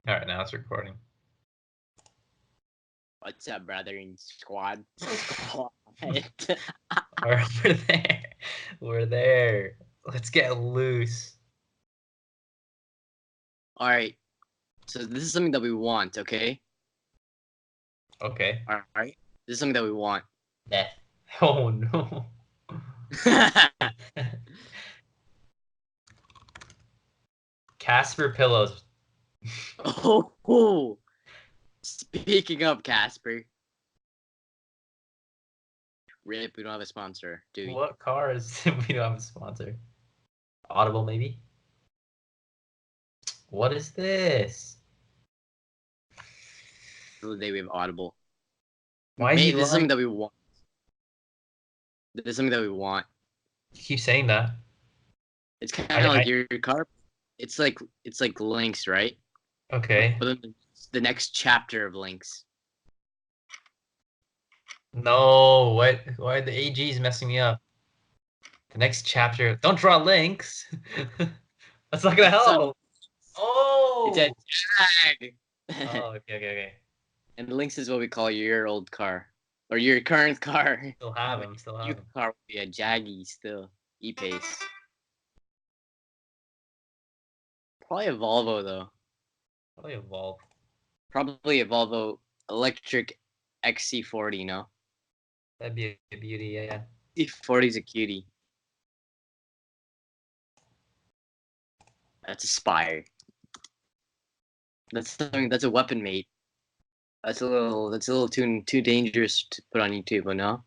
All right, now it's recording. What's up, brother in squad? Squad. All right, we're there. We're there. Let's get loose. All right. So this is something that we want, okay? Okay. All right. This is something that we want. Death. Oh no. Casper pillows. Oh. Speaking of Casper, rip, we don't have a sponsor, do we? What car is we don't have a sponsor? Audible, maybe? What is this? The day we have Audible. Why is he Mate, this is something lying? that we want. This is something that we want. You keep saying that. It's kind of I like your car. It's like Links, right? okay. But then the next chapter of Links. No, what? Why are the AGs messing me up? The next chapter. Don't draw links. That's not gonna help. It's a Oh. jag. Oh, okay. And Lynx is what we call your old car. Or your current car. Still have him. Still have Your him. car would be a Jaggy still. E-Pace. Probably a Volvo though. Probably evolve. Probably a Volvo electric XC40, no? That'd be a beauty. Yeah. XC40 is a cutie. That's a Spire. That's a weapon, mate. That's a little too dangerous to put on YouTube, but no?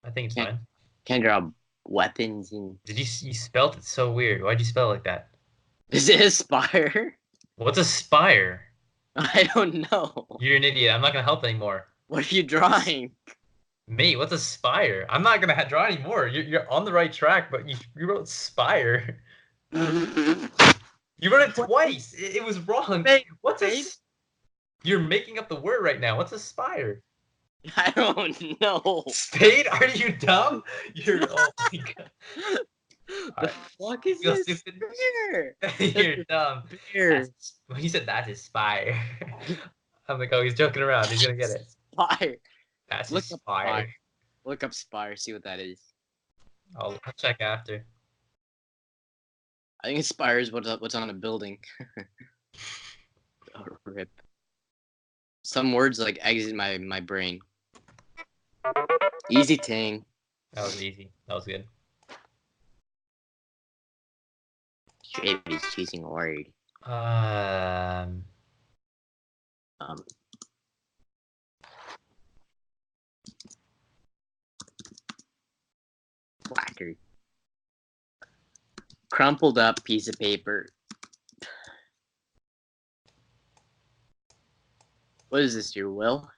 I think it's Can't fine. can't draw weapons and Did you spelled it so weird? Why'd you spell it like that? is it a Spire? What's a spire? I don't know. You're an idiot. I'm not gonna help anymore. What are you drawing? Mate, what's a spire? I'm not gonna draw anymore. You're on the right track, but you wrote spire. You wrote it twice. It was wrong. What's a? You're making up the word right now. What's a spire? I don't know. Spade? Are you dumb? You're oh my god. The fuck is Feel this? stupid? Bear. You're dumb. Bear. When he said that is spire, I'm like, oh, he's joking around. He's gonna get it. Spire. That's his Look up Spire. spire. Look up Spire. See what that is. I'll check after. I think Spire is what's on a building. Oh, rip. Some words like exit my brain. Easy ting. That was easy. That was good. Straight is choosing a word. Um, Placard. Crumpled up piece of paper. What is this, your will?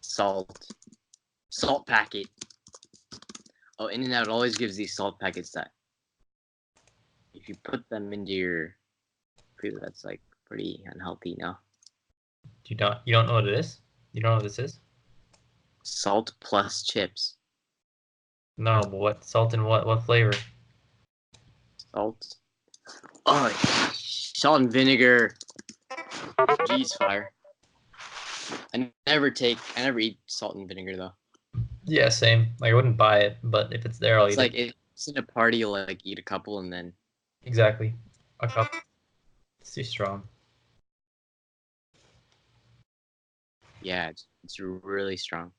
Salt. Salt packet. Oh, In-N-Out always gives these salt packets that if you put them into your food, that's like pretty unhealthy, no? you don't know what it is? You don't know what this is? Salt plus chips. No, but what salt and what flavor? Salt. Oh, salt and vinegar. Jeez, fire. I never eat salt and vinegar though. Yeah, same. Like I wouldn't buy it, but if it's there, I'll It's eat like it. it's in a party, you'll like eat a couple and then Exactly. A cup. It's too strong. yeah, it's really strong.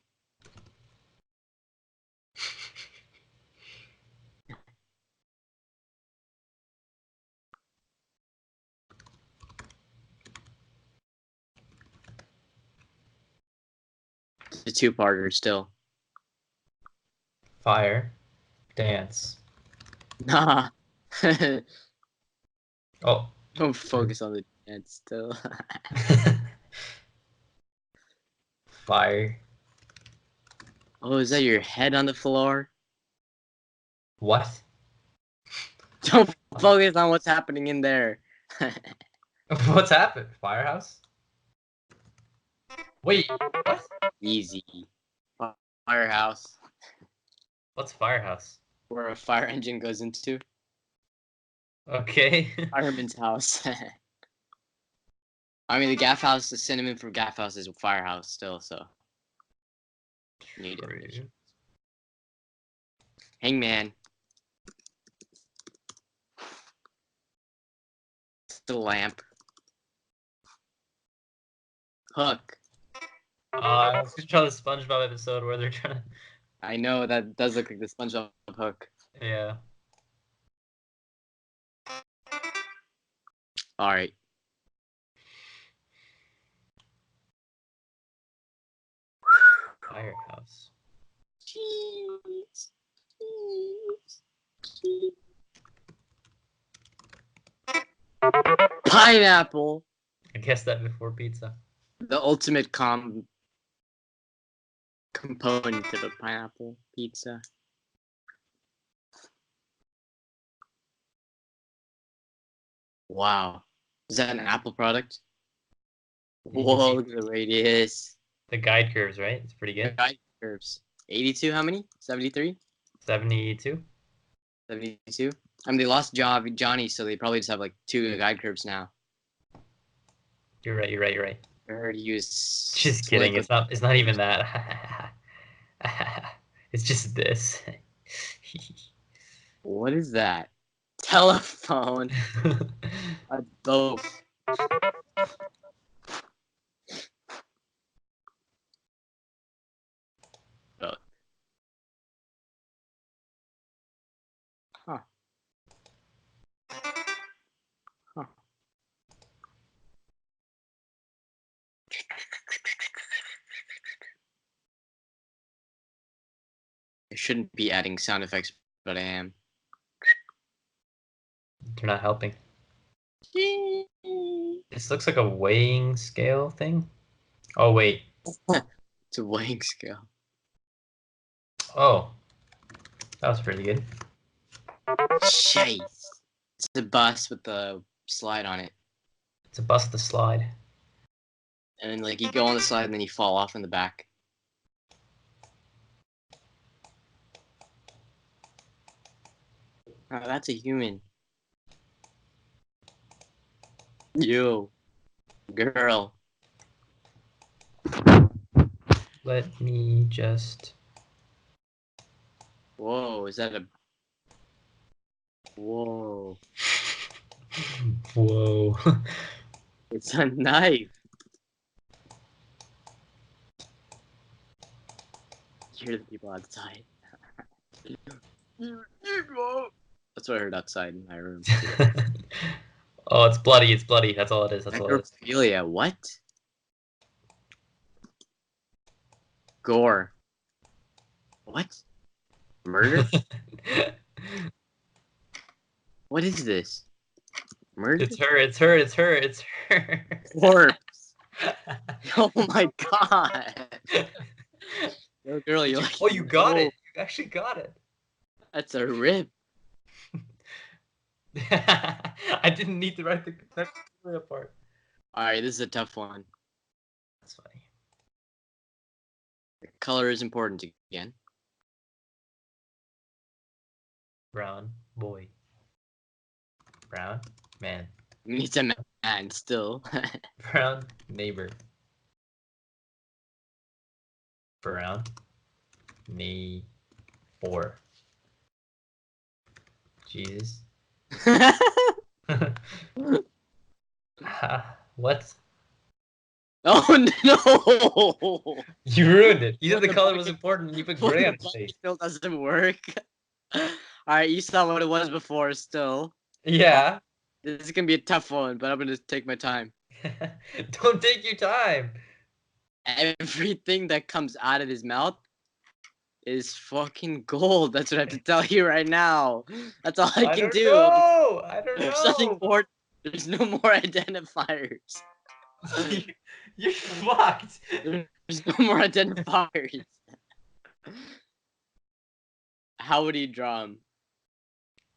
It's a two-parter still. Fire. Dance. Nah. Oh. Don't focus on the dance still. Fire. Oh, is that your head on the floor? What? Don't focus on what's happening in there. What's happened? Firehouse? Wait, what? Easy. Firehouse. What's firehouse? Where a fire engine goes into. Okay. Fireman's house. I mean, the ɡaf-haus, the synonym for ɡaf-haus is firehouse still, so. New definition. Hangman. The lamp. Hook. I was gonna try the SpongeBob episode where they're trying to. I know that does look like the SpongeBob hook. Yeah. All right. Firehouse. Cheese. Pineapple. I guessed that before pizza. The ultimate component of a pineapple pizza. Wow. Is that an Apple product? Whoa, look at the radius. The guide curves, right? It's pretty good. Guide curves. 82, how many? 73? 72. 72? I mean, they lost Johnny, so they probably just have like 2 guide curves now. You're right. You're right. You're right. I heard he was. Just kidding. It's not. It's not even that. It's just this. What is that? Telephone. A boat. Boat. Huh. Huh. I shouldn't be adding sound effects, but I am. They're not helping. This looks like a weighing scale thing. Oh wait. It's a weighing scale. Oh, that was pretty good. Chase. It's a bus with the slide on it. It's a bust the slide. And then like you go on the slide and then you fall off in the back. Oh, that's a human. Yo. Girl. Let me just. Whoa, is that a... Whoa. Whoa. It's a knife. Hear the people outside. That's what I heard outside in my room. Oh, it's bloody. It's bloody. That's all it is. That's all it is. Necrophilia, what? Gore. What? Murder? What is this? Murder? It's her. It's her. It's her. It's her. Corpse. Oh my god. Yo, girl, you like... Oh, you got it. You actually got it. That's a rip. I didn't need to write the part. Alright, this is a tough one. That's funny. Color is important again. Brown boy. Brown man. It's a man still. Brown neighbor. Brown neighbor. Jesus. What? Oh no! You ruined it. You said the color was important and you put gray on his face. Still doesn't work. Alright, you saw what it was before still. Yeah. This is gonna be a tough one, but I'm gonna take my time. Don't take your time. Everything that comes out of his mouth is fucking gold. That's what I have to tell you right now. That's all I can do. I don't There's know. nothing more. There's no more identifiers. You're fucked. There's no more identifiers. How would he draw him?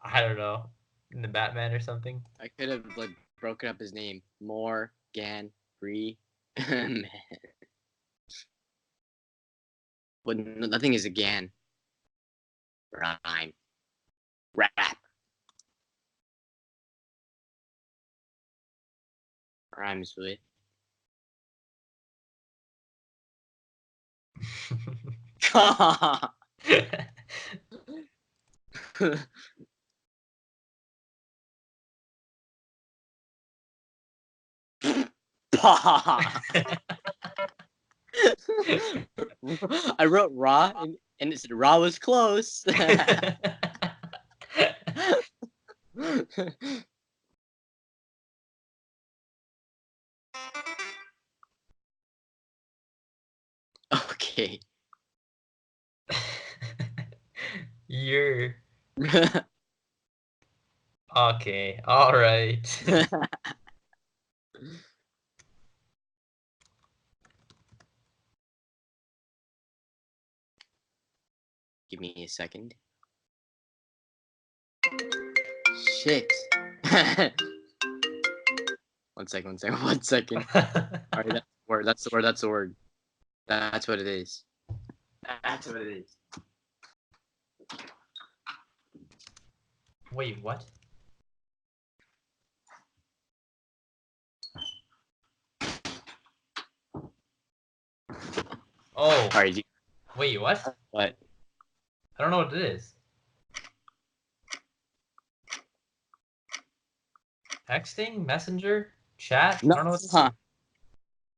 I don't know. In the Batman or something. I could have like broken up his name. Morgan Free Man. But nothing is a Gan. Rhyme. Rap. Rhymes with I wrote raw and it said raw was close. Okay. You're okay. All right. Give me a second. Shit. One second. All right, that's the word. That's the word. That's the word. That's what it is. That's what it is. Wait, what? Oh, All right. wait, what? What? I don't know what it is. Texting, messenger, chat. I don't know what this is.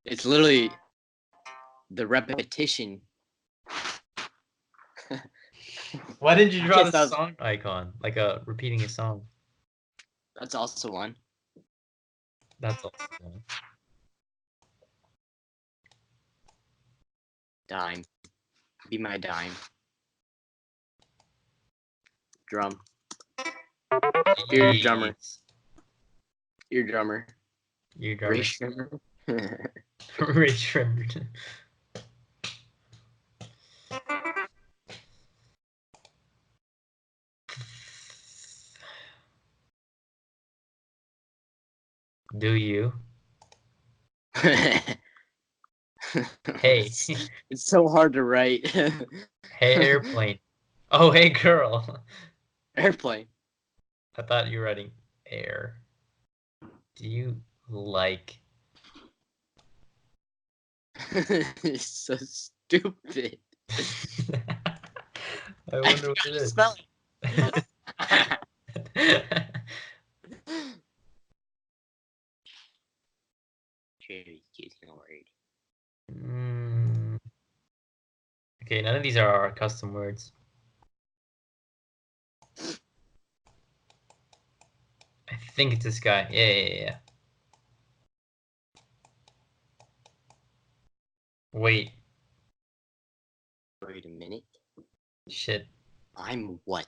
It's literally the repetition. Why didn't you draw guess the that was- song icon? Like a repeating a song. That's also one. That's also one. Dime. Be my dime. Drum. You're a drummer. Jeez. You're a drummer. You drummer. Race drummer. Rich drummer. Do you? Hey. It's so hard to write. Hey, airplane. Oh, hey, girl. Airplane. I thought you were writing air. Do you like? It's so stupid. I wonder what it is. Spell Mm, okay, none of these are our custom words. I think it's this guy. Yeah. Wait. Wait a minute. Shit. I'm what?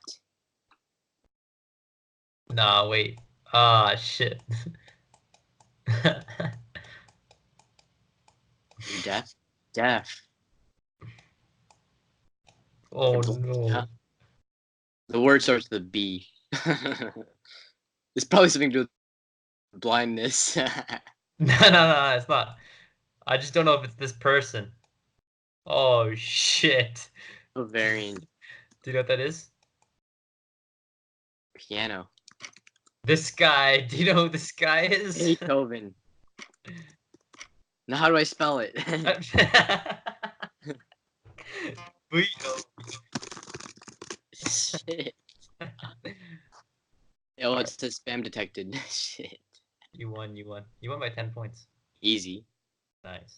Nah, wait. Ah, shit. You're deaf? Deaf. Oh You're no. The word starts with a B. It's probably something to do with blindness. No, it's not. I just don't know if it's this person. Oh shit. Bavarian. Do you know what that is? Piano. This guy. Do you know who this guy is? Beethoven. Now how do I spell it? Shit. Oh, it says spam detected. Shit. You won. You won by 10 points. Easy. Nice.